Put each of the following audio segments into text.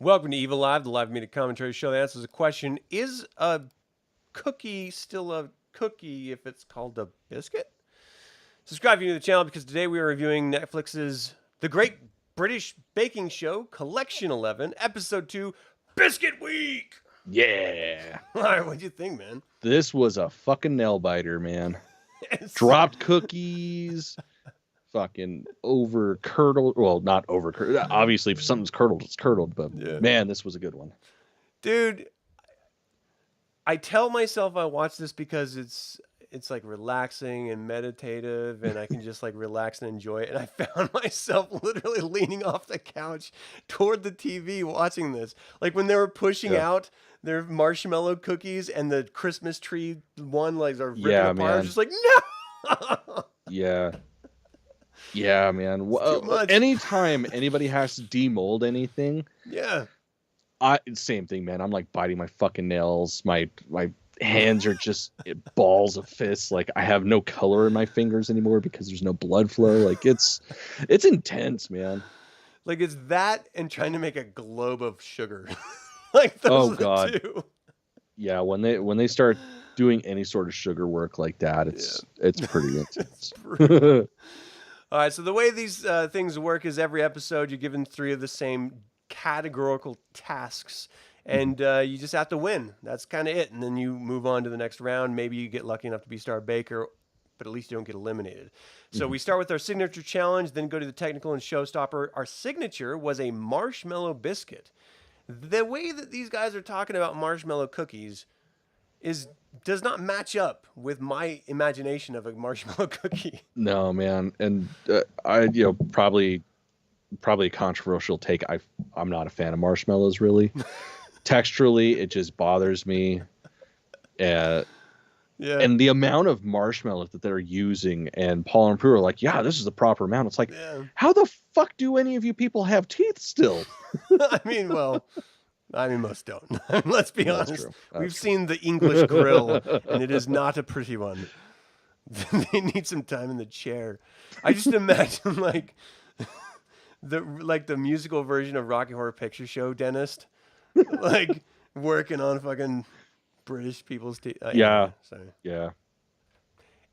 Welcome to Evilive, the live media commentary show that answers the question: is a cookie still a cookie if it's called a biscuit? Subscribe if you're new to the channel because today we are reviewing Netflix's The Great British Baking Show Collection 11, Episode 2, Biscuit Week. Yeah. All right, what'd you think, man? This was a fucking nail biter, man. Dropped cookies. Fucking over curdled. Well, not over curdled. Obviously, if something's curdled, it's curdled. But man, this was a good one. Dude, I tell myself I watch this because it's like relaxing and meditative, and I can just like relax and enjoy it. And I found myself literally leaning off the couch toward the TV watching this. Like when they were pushing out their marshmallow cookies and the Christmas tree one like are ripping apart. I was just like, no. Yeah, man. Well, anytime anybody has to demold anything, same thing, man. I'm like biting my fucking nails. My hands are just balls of fists. Like I have no color in my fingers anymore because there's no blood flow. Like it's intense, man. Like it's that and trying to make a globe of sugar. Like those are the two. Yeah, when they start doing any sort of sugar work like that, it's pretty intense. All right, so the way these things work is every episode you're given 3 of the same categorical tasks, and you just have to win. That's kind of it, and then you move on to the next round. Maybe you get lucky enough to be Star Baker, but at least you don't get eliminated. So we start with our signature challenge, then go to the technical and showstopper. Our signature was a marshmallow biscuit. The way that these guys are talking about marshmallow cookies does not match up with my imagination of a marshmallow cookie. No, man, and I probably a controversial take. I'm not a fan of marshmallows, really. Texturally, it just bothers me. And the amount of marshmallow that they're using, and Paul and Prue are like, yeah, this is the proper amount. It's like, how the fuck do any of you people have teeth still? I mean, most don't. Let's be honest. We've seen the English grill, and it is not a pretty one. They need some time in the chair. I just imagine like the musical version of Rocky Horror Picture Show dentist, like working on fucking British people's teeth.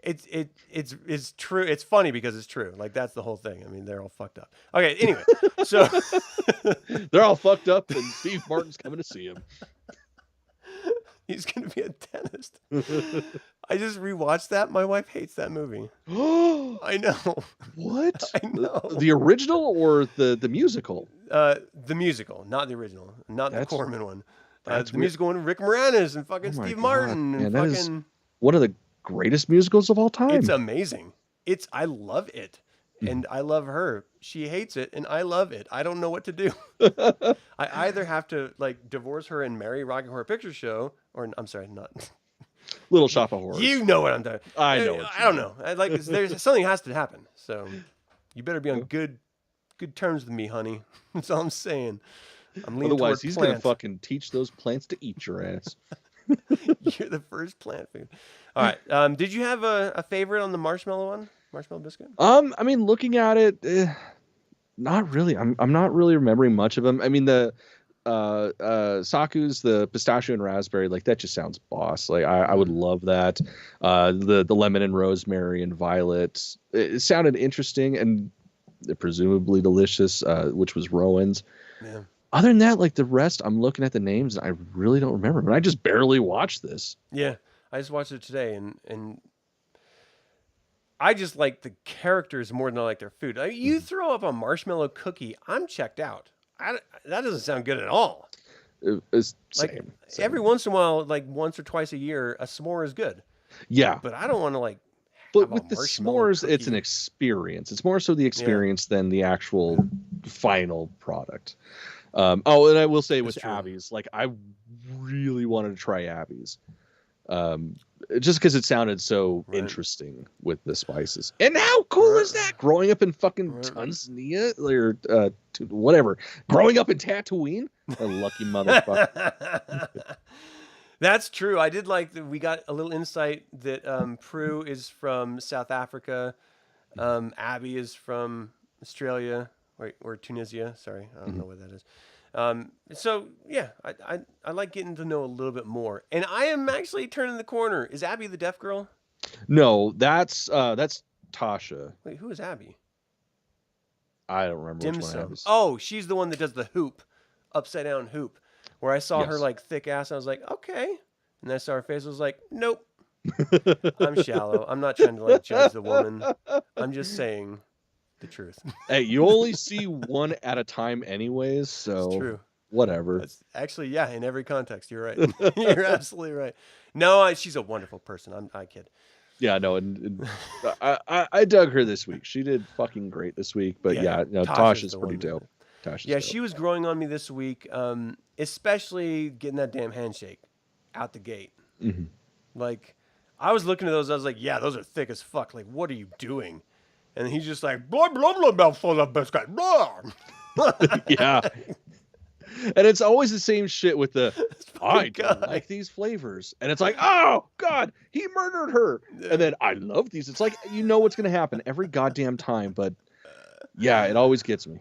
It's true. It's funny because it's true. Like that's the whole thing. I mean, they're all fucked up. Okay. Anyway, so they're all fucked up, and Steve Martin's coming to see him. He's gonna be a dentist. I just rewatched that. My wife hates that movie. I know. What? I know. The original or the musical? The musical, not the original, not the Corman one. The musical one, Rick Moranis and fucking Steve Martin and man, fucking one of the greather musicals of all time. It's amazing. I love it. And I love her. She hates it and I love it. I don't know what to do. I either have to like divorce her and marry Rocky Horror Picture Show, or I'm sorry, not Little Shop of Horrors. You know what I'm doing. I know. I don't know. There's something has to happen. So you better be on good terms with me, honey. That's all I'm saying. I'm leaning Otherwise, he's gonna plants. fucking teach those plants to eat your ass. You're the first plant food. All right. Did you have a favorite on the marshmallow one? Marshmallow biscuit? I mean, looking at it, not really. I'm not really remembering much of them. I mean, the Saku's, the pistachio and raspberry, like that just sounds boss. Like I would love that. The lemon and rosemary and violet, it sounded interesting and presumably delicious, which was Rowan's. Yeah. Other than that, like the rest, I'm looking at the names and I really don't remember. But I just barely watched this. Yeah, I just watched it today, and I just like the characters more than I like their food. I mean, you throw up a marshmallow cookie, I'm checked out. That doesn't sound good at all. It's same. Every once in a while, like once or twice a year, a s'more is good. Yeah, but I don't want to like. But with the s'mores, it's an experience. It's more so the experience than the actual final product. And I will say with Abby's, like I really wanted to try Abby's, just because it sounded so interesting with the spices. And how cool is that? Growing up in fucking Tanzania or whatever, growing up in Tatooine, a lucky motherfucker. That's true. I did like that. We got a little insight that Prue is from South Africa, Abby is from Australia or Tunisia. Sorry, I don't know what that is. So yeah, I like getting to know a little bit more, and I am actually turning the corner. Is Abby the deaf girl? No, that's Tasha. Wait, who is Abby? I don't remember Dim which one sum. Abby's. Oh, she's the one that does the hoop, upside down hoop. Where I saw her Yes. like thick ass, I was like, okay. And then I saw her face, I was like, nope. I'm shallow. I'm not trying to like judge the woman. I'm just saying the truth. Hey, you only see one at a time anyways, so It's true. whatever. That's actually, yeah, in every context, you're right. You're absolutely right. No, she's a wonderful person. I kid. Yeah, no, and I dug her this week. She did fucking great this week. But yeah, no, Tasha's pretty dope. Tasha's dope. She was growing on me this week, especially getting that damn handshake out the gate. Mm-hmm. Like, I was looking at those, I was like, yeah, those are thick as fuck. Like, what are you doing? And he's just like, blah, blah, blah, blah, full of biscuit, blah. Yeah. And it's always the same shit with the, I don't God. like these flavors. And it's like, oh, God, he murdered her. Yeah. And then I love these. It's like, you know what's going to happen every goddamn time. But yeah, it always gets me.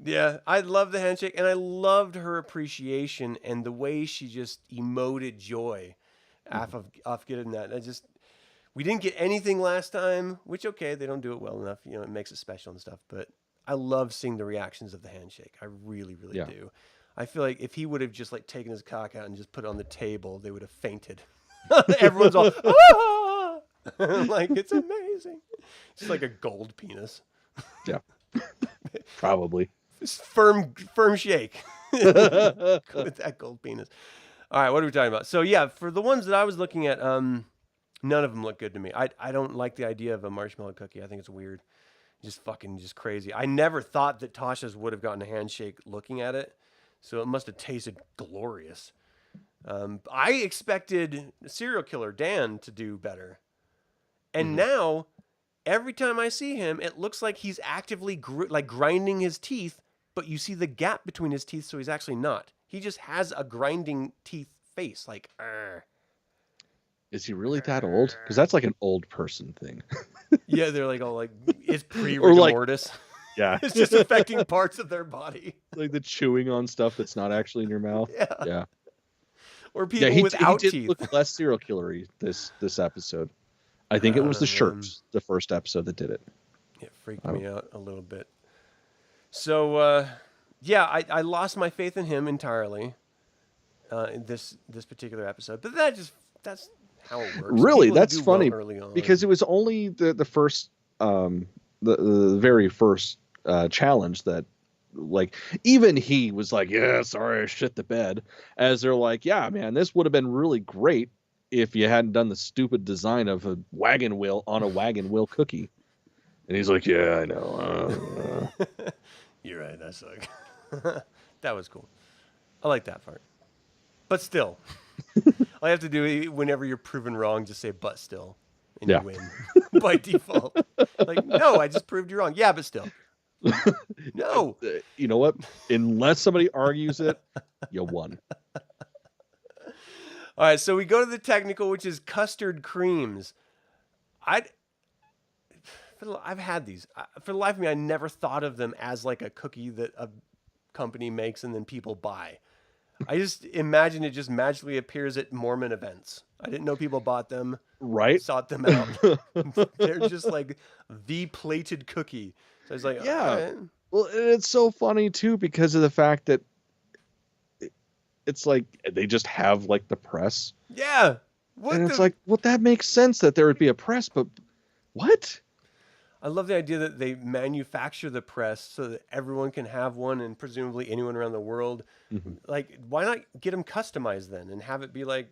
Yeah, I love the handshake, and I loved her appreciation and the way she just emoted joy off getting that. We didn't get anything last time, which, okay, they don't do it well enough. You know, it makes it special and stuff. But I love seeing the reactions of the handshake. I really, really do. I feel like if he would have just like taken his cock out and just put it on the table, they would have fainted. Everyone's all, ah! Like, it's amazing. It's like a gold penis. Yeah, probably. Firm shake with that gold penis. All right, what are we talking about? So yeah, for the ones that I was looking at, none of them look good to me. I don't like the idea of a marshmallow cookie. I think it's weird, just crazy. I never thought that Tasha's would have gotten a handshake looking at it, so it must have tasted glorious. I expected serial killer Dan to do better, and now every time I see him, it looks like he's actively grinding his teeth. But you see the gap between his teeth, so he's actually not. He just has a grinding teeth face, like. Is he really that old? Because that's like an old person thing. Yeah, they're like all like it's pre-rigor mortis. Yeah, It's just affecting parts of their body. Like the chewing on stuff that's not actually in your mouth. Yeah. Or people without he did teeth. Look less serial killery this episode. I think it was the shirts, the first episode that did it. It freaked me out a little bit. So, yeah, I lost my faith in him entirely in this particular episode. But that's how it works. Really, People that's funny early on. because it was only the first, the very first challenge that, like, even he was like, yeah, sorry, I shit the bed. As they're like, yeah, man, this would have been really great if you hadn't done the stupid design of a wagon wheel on a wagon wheel cookie. And he's like, yeah, I know. You're right. That sucked. That was cool. I like that part. But still, all you have to do whenever you're proven wrong, just say, but still. And you win by default. Like, no, I just proved you wrong. Yeah, but still. No. You know what? Unless somebody argues it, you won. All right, so we go to the technical, which is custard creams. I've had these. For the life of me, I never thought of them as like a cookie that a company makes and then people buy. I just imagine it just magically appears at Mormon events. I didn't know people bought them. Right. Sought them out. They're just like the plated cookie. So I was like, yeah. All right. Well, it's so funny too because of the fact that it's like they just have like the press. Yeah. It's like, well, that makes sense that there would be a press, but what? I love the idea that they manufacture the press so that everyone can have one and presumably anyone around the world. Mm-hmm. Like, why not get them customized then and have it be like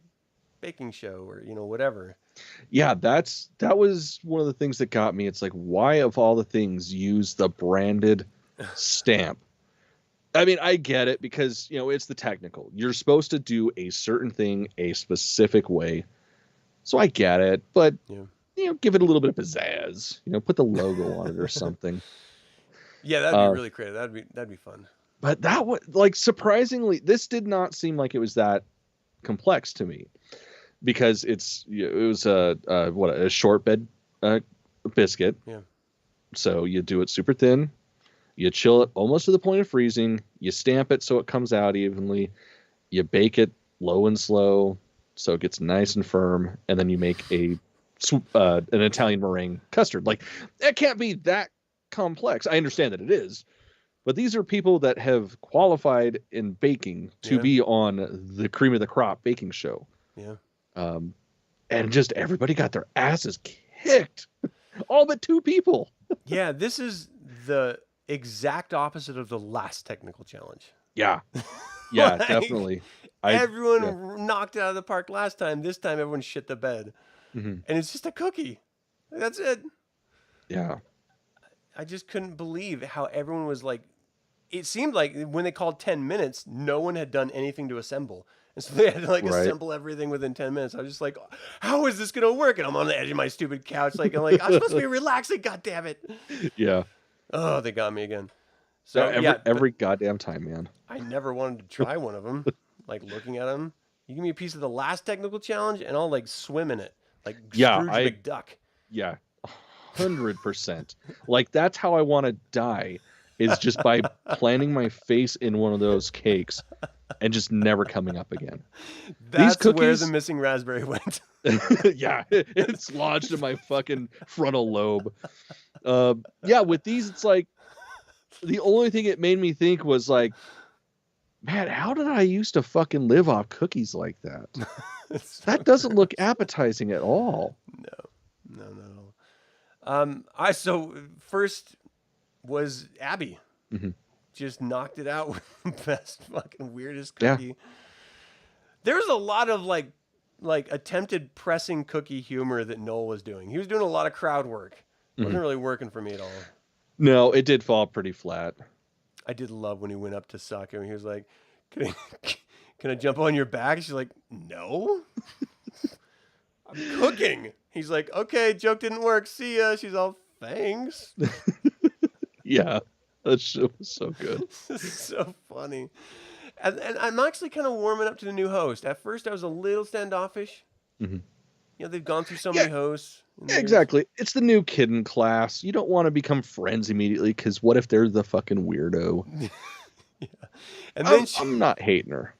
baking show or, whatever. Yeah, that was one of the things that got me. It's like, why of all the things use the branded stamp? I mean, I get it because, it's the technical. You're supposed to do a certain thing a specific way. So I get it, but give it a little bit of pizzazz. Put the logo on it or something. Yeah, that'd be really creative. That'd be fun. But that was surprisingly, this did not seem like it was that complex to me, because it was a short bed biscuit. Yeah. So you do it super thin, You chill it almost to the point of freezing. You stamp it so it comes out evenly. You bake it low and slow so it gets nice and firm, and then you make an Italian meringue custard. Like, it can't be that complex. I understand that it is, but these are people that have qualified in baking to be on the cream of the crop baking show. Yeah. And just everybody got their asses kicked. All but 2 people. Yeah, this is the exact opposite of the last technical challenge. Yeah. Yeah, like, definitely. Everyone knocked it out of the park last time. This time everyone shit the bed. And it's just a cookie. That's it. Yeah. I just couldn't believe how everyone was like, it seemed like when they called 10 minutes, no one had done anything to assemble. And so they had to assemble everything within 10 minutes. I was just like, how is this going to work? And I'm on the edge of my stupid couch. I'm supposed to be relaxing. God damn it. Yeah. Oh, they got me again. So every goddamn time, man. I never wanted to try one of them. Like looking at them, you give me a piece of the last technical challenge and I'll like swim in it. Like Scrooge McDuck. Yeah. 100%. Like, that's how I want to die, is just by planting my face in one of those cakes and just never coming up again. That's these cookies, where the missing raspberry went. Yeah, it's lodged in my fucking frontal lobe. Yeah, with these, it's like, the only thing it made me think was like, man, how did I used to fucking live off cookies like that? That doesn't look appetizing at all. No, not at all. So first was Abby. Just knocked it out with the best fucking weirdest cookie. Yeah. There was a lot of like attempted pressing cookie humor that Noel was doing. He was doing a lot of crowd work. It wasn't really working for me at all. No, it did fall pretty flat. I did love when he went up to Sokka and he was like, can I jump on your back? She's like, no. I'm cooking. He's like, okay, joke didn't work. See ya. She's all, thanks. Yeah, that shit was so good. This is so funny. And I'm actually kind of warming up to the new host. At first, I was a little standoffish. You know, they've gone through so many hosts. Yeah, exactly. It's the new kid in class. You don't want to become friends immediately, because what if they're the fucking weirdo? Yeah. And then I'm not hating her.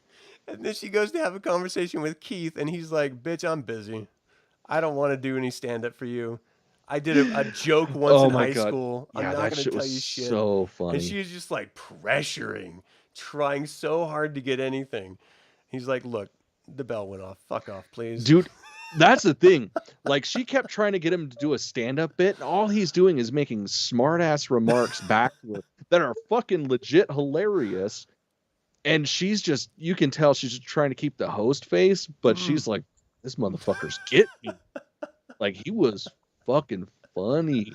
And then she goes to have a conversation with Keith, and he's like, bitch, I'm busy. I don't want to do any stand-up for you. I did a joke once in high school. I'm not going to tell you shit. So funny. And she was just like pressuring, trying so hard to get anything. He's like, look, the bell went off. Fuck off, please. Dude, that's the thing. Like, she kept trying to get him to do a stand-up bit, and all he's doing is making smart-ass remarks back to her that are fucking legit hilarious. And she's just, you can tell she's just trying to keep the host face, but she's like, this motherfucker's get me. Like, he was fucking funny.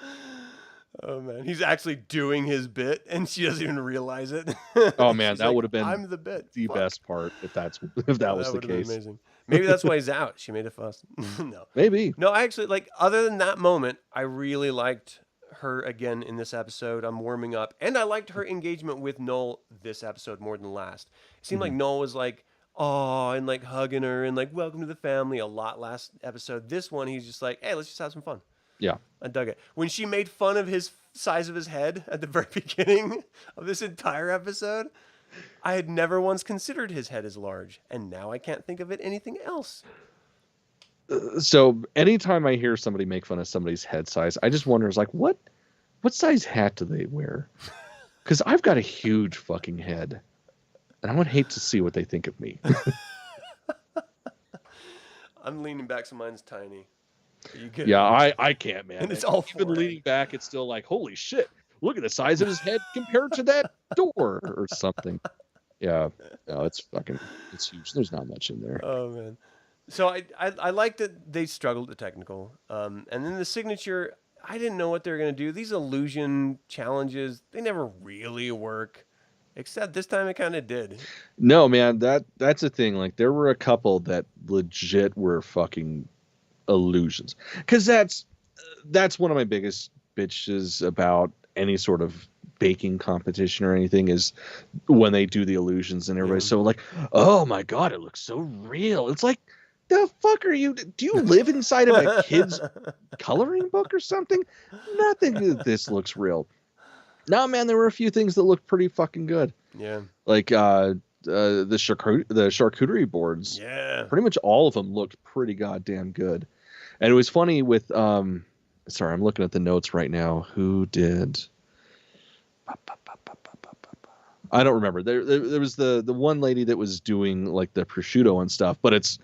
Oh man, he's actually doing his bit, and she doesn't even realize it. Oh man, that would have been I'm the bit. The best part if that was the case. Amazing. Maybe that's why he's out. She made a fuss. No, maybe. No, I actually like. Other than that moment, I really liked her again in this episode. I'm warming up, and I liked her engagement with Noel this episode more than last. It seemed like Noel was like, oh, and like hugging her and like welcome to the family a lot last episode. This one, he's just like, hey, let's just have some fun. Yeah. I dug it. When she made fun of his size of his head at the very beginning of this entire episode, I had never once considered his head as large, and now I can't think of it anything else. So anytime I hear somebody make fun of somebody's head size, I just wonder, is like, what size hat do they wear? Because I've got a huge fucking head, and I would hate to see what they think of me. I'm leaning back, so mine's tiny. Yeah, I can't, man. And it's all even leaning back, it's still like, holy shit, look at the size of his head compared to that door or something. Yeah, no, it's huge. There's not much in there. Oh man. So I like that they struggled at the technical. And then the signature, I didn't know what they were going to do. These illusion challenges, they never really work. Except this time it kind of did. No, man, that's the thing. Like, there were a couple that legit were fucking illusions. Because that's one of my biggest bitches about any sort of baking competition or anything, is when they do the illusions and everybody's so like, oh my God, it looks so real. It's like, the fuck are you? Do you live inside of a kid's coloring book or something? Nothing of this looks real. No, man, there were a few things that looked pretty fucking good. Yeah. Like the charcuterie boards. Yeah. Pretty much all of them looked pretty goddamn good. And it was funny with sorry, I'm looking at the notes right now. Who did? I don't remember. There was the one lady that was doing like the prosciutto and stuff, but it's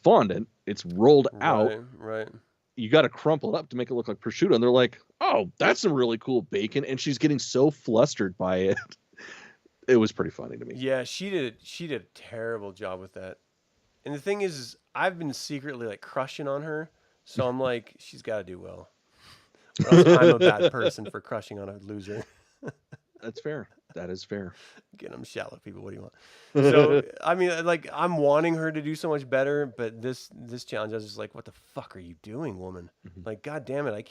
fondant. It's rolled out. Right. You got to crumple it up to make it look like prosciutto, and they're like, "Oh, that's a really cool bacon," and she's getting so flustered by it. It was pretty funny to me. Yeah, she did a terrible job with that. And the thing is I've been secretly like crushing on her, so I'm like, she's got to do well. Or else I'm a bad person for crushing on a loser. That's fair. That is fair. Again, I'm shallow, people. What do you want? So, I mean, like, I'm wanting her to do so much better, but this challenge, I was just like, what the fuck are you doing, woman? Like, God damn it, I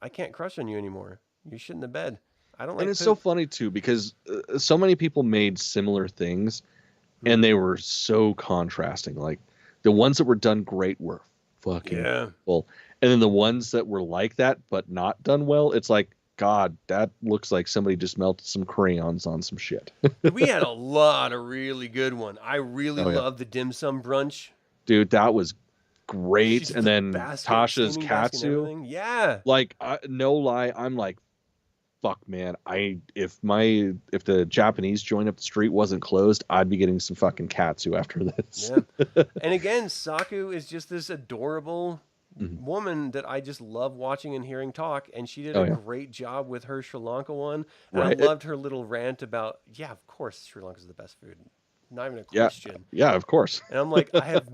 can't crush on you anymore. You're shit in the bed. I don't like. And it's so funny too because so many people made similar things, and they were so contrasting. Like the ones that were done great were fucking well, and then the ones that were like that but not done well, it's like, God, that looks like somebody just melted some crayons on some shit. We had a lot of really good one. I really love the dim sum brunch. Dude, that was great. And then Tasha's katsu. Yeah. Like, no lie, I'm like, fuck, man. If the Japanese joint up the street wasn't closed, I'd be getting some fucking katsu after this. Yeah. And again, Saku is just this adorable woman that I just love watching and hearing talk, and she did a great job with her Sri Lanka one. And I loved her little rant about, of course Sri Lanka's the best food. Not even a question. Yeah, of course. And I'm like, I've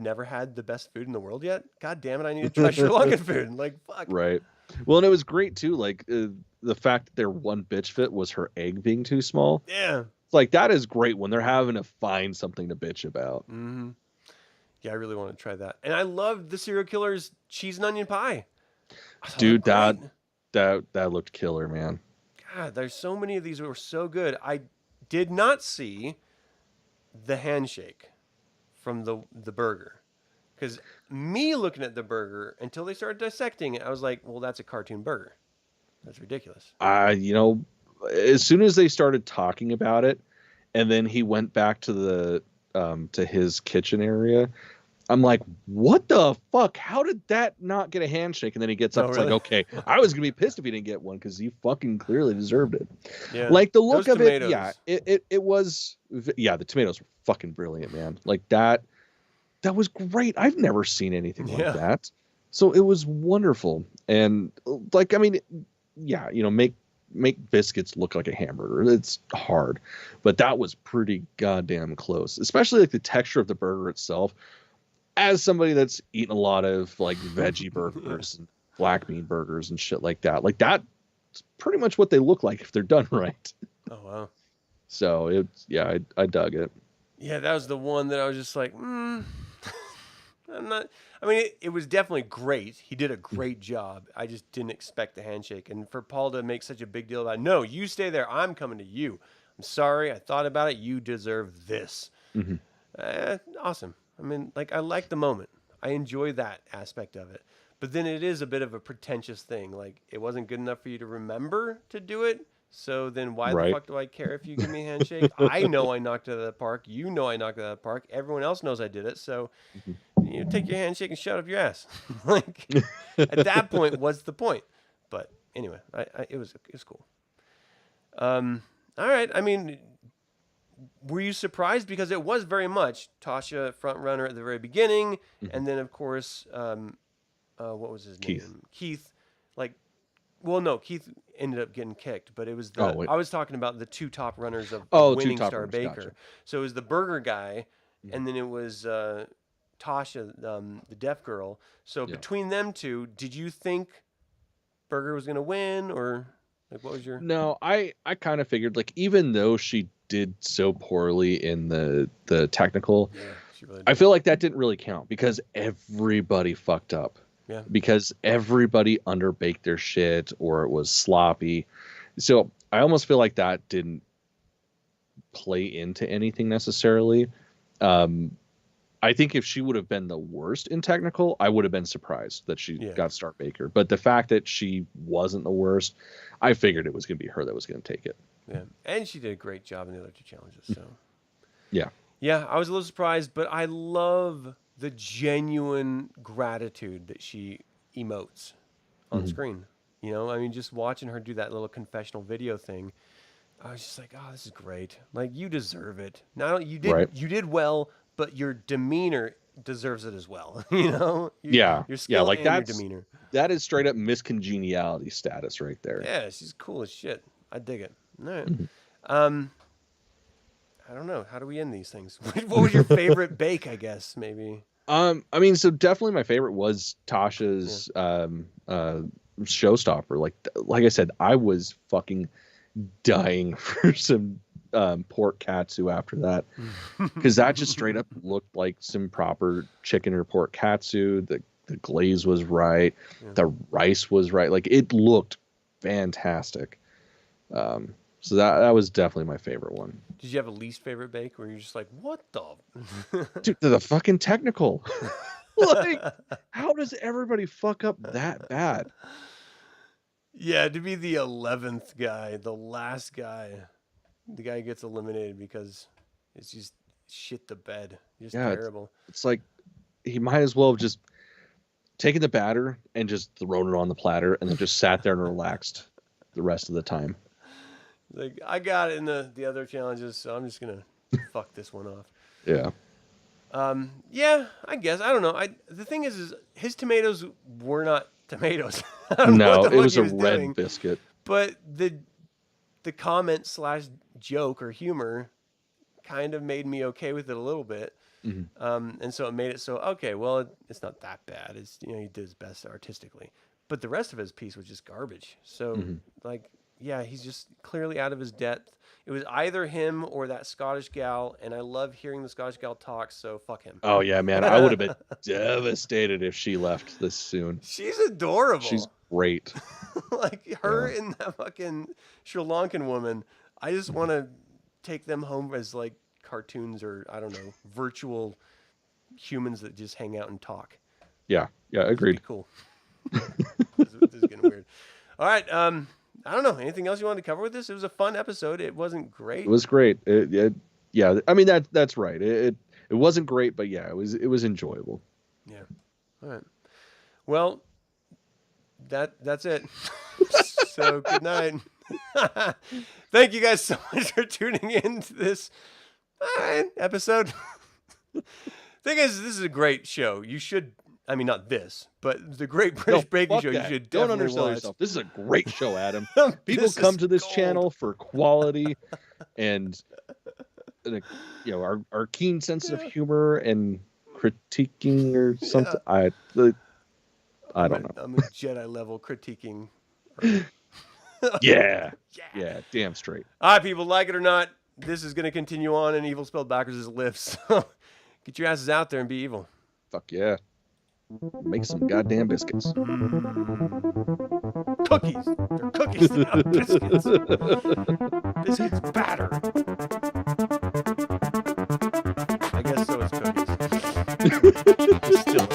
never had the best food in the world yet. God damn it, I need to try Sri Lankan food. Like, fuck. Right. Well, and it was great too, like the fact that their one bitch fit was her egg being too small. Yeah. It's like, that is great when they're having to find something to bitch about. Mm-hmm. Yeah, I really want to try that. And I loved the serial killer's cheese and onion pie. Dude, that looked killer, man. God, there's so many of these that were so good. I did not see the handshake from the burger. Because me looking at the burger, until they started dissecting it, I was like, well, that's a cartoon burger. That's ridiculous. As soon as they started talking about it, and then he went back to to his kitchen area, I'm like, what the fuck? How did that not get a handshake? And then he gets up. It's like, okay, I was gonna be pissed if he didn't get one because he fucking clearly deserved it. Yeah. Like the look of tomatoes. It was. Yeah, the tomatoes were fucking brilliant, man. Like that was great. I've never seen anything like that. So it was wonderful. And like, I mean, make biscuits look like a hamburger. It's hard, but that was pretty goddamn close. Especially like the texture of the burger itself. As somebody that's eaten a lot of like veggie burgers and black bean burgers and shit like that's pretty much what they look like if they're done right. Oh wow. So I dug it. Yeah, that was the one that I was just like, it was definitely great. He did a great job. I just didn't expect the handshake. And for Paul to make such a big deal about, no, you stay there. I'm coming to you. I'm sorry. I thought about it. You deserve this. Awesome. I mean, like, I like the moment. I enjoy that aspect of it. But then it is a bit of a pretentious thing. Like, it wasn't good enough for you to remember to do it. So then why the fuck do I care if you give me a handshake? I know I knocked it out of the park. You know I knocked it out of the park. Everyone else knows I did it. So you take your handshake and shut up your ass. Like, at that point, what's the point? But anyway, it was cool. All right. I mean, were you surprised? Because it was very much Tasha front runner at the very beginning. And then, of course, what was his name? Keith. Keith ended up getting kicked, but it was I was talking about the two top runners of Winning Star Baker. Gotcha. So it was the burger guy, and then it was Tasha, the deaf girl. So between them two, did you think Burger was going to win, or like what was your? No, I kind of figured, like, even though she did so poorly in the technical, she really did. I feel like that didn't really count because everybody fucked up. Yeah. Because everybody underbaked their shit or it was sloppy. So I almost feel like that didn't play into anything necessarily. I I think if she would have been the worst in technical, I would have been surprised that she got Star Baker. But the fact that she wasn't the worst, I figured it was going to be her that was going to take it. Yeah, and she did a great job in the other 2 challenges. So yeah, I was a little surprised, but I love the genuine gratitude that she emotes on screen. You know, I mean, just watching her do that little confessional video thing, I was just like, oh, this is great. Like, you deserve it. You did well, but your demeanor deserves it as well. You know? Your skill and your demeanor. That is straight up miscongeniality status right there. Yeah, she's cool as shit. I dig it. All right. I don't know. How do we end these things? What was your favorite bake, I guess, maybe? I mean, so definitely my favorite was Tasha's showstopper. Like I said, I was fucking dying for some pork katsu after that, because that just straight up looked like some proper chicken or pork katsu. The glaze was right, the rice was right, like it looked fantastic. So that was definitely my favorite one. Did you have a least favorite bake where you're just like, what the dude, the fucking technical? Like, how does everybody fuck up that bad? Yeah, to be the 11th guy, the last guy, the guy gets eliminated because it's just shit the bed. Just terrible. It's like he might as well have just taken the batter and just thrown it on the platter and then just sat there and relaxed the rest of the time. Like, I got it in the other challenges, so I'm just gonna fuck this one off. Yeah. Yeah, I guess. I don't know. The thing is his tomatoes were not tomatoes. No, it was a red biscuit. But the comment / joke or humor kind of made me okay with it a little bit. And so it made it so, okay, well, it's not that bad. It's, you know, he did his best artistically. But the rest of his piece was just garbage. So, like, yeah, he's just clearly out of his depth. It was either him or that Scottish gal, and I love hearing the Scottish gal talk, so fuck him. Oh, yeah, man. I would have been devastated if she left this soon. She's adorable. She's great. Like, her and that fucking Sri Lankan woman, I just want to take them home as, like, cartoons or, I don't know, virtual humans that just hang out and talk. Yeah, agreed. Cool. This is getting weird. All right, I don't know. Anything else you wanted to cover with this? It was a fun episode. It wasn't great. It was great. Yeah. I mean, that's right. It wasn't great, but yeah, it was enjoyable. Yeah. All right. Well, that's it. So good night. Thank you guys so much for tuning in to this episode. Thing is, this is a great show. You should. I mean, not this, but the Great British Baking Show. That. You should don't definitely undersell watch. yourself. This is a great show, Adam. People come to this channel for quality and our keen sense of humor and critiquing or something. I don't know. I'm a Jedi level critiquing. Yeah, damn straight. All right, people, like it or not, this is going to continue on, and evil spelled backwards is lives. So get your asses out there and be evil. Fuck yeah. Make some goddamn biscuits. Cookies. They're cookies. They're not biscuits. Biscuits batter. I guess so. It's cookies. Still.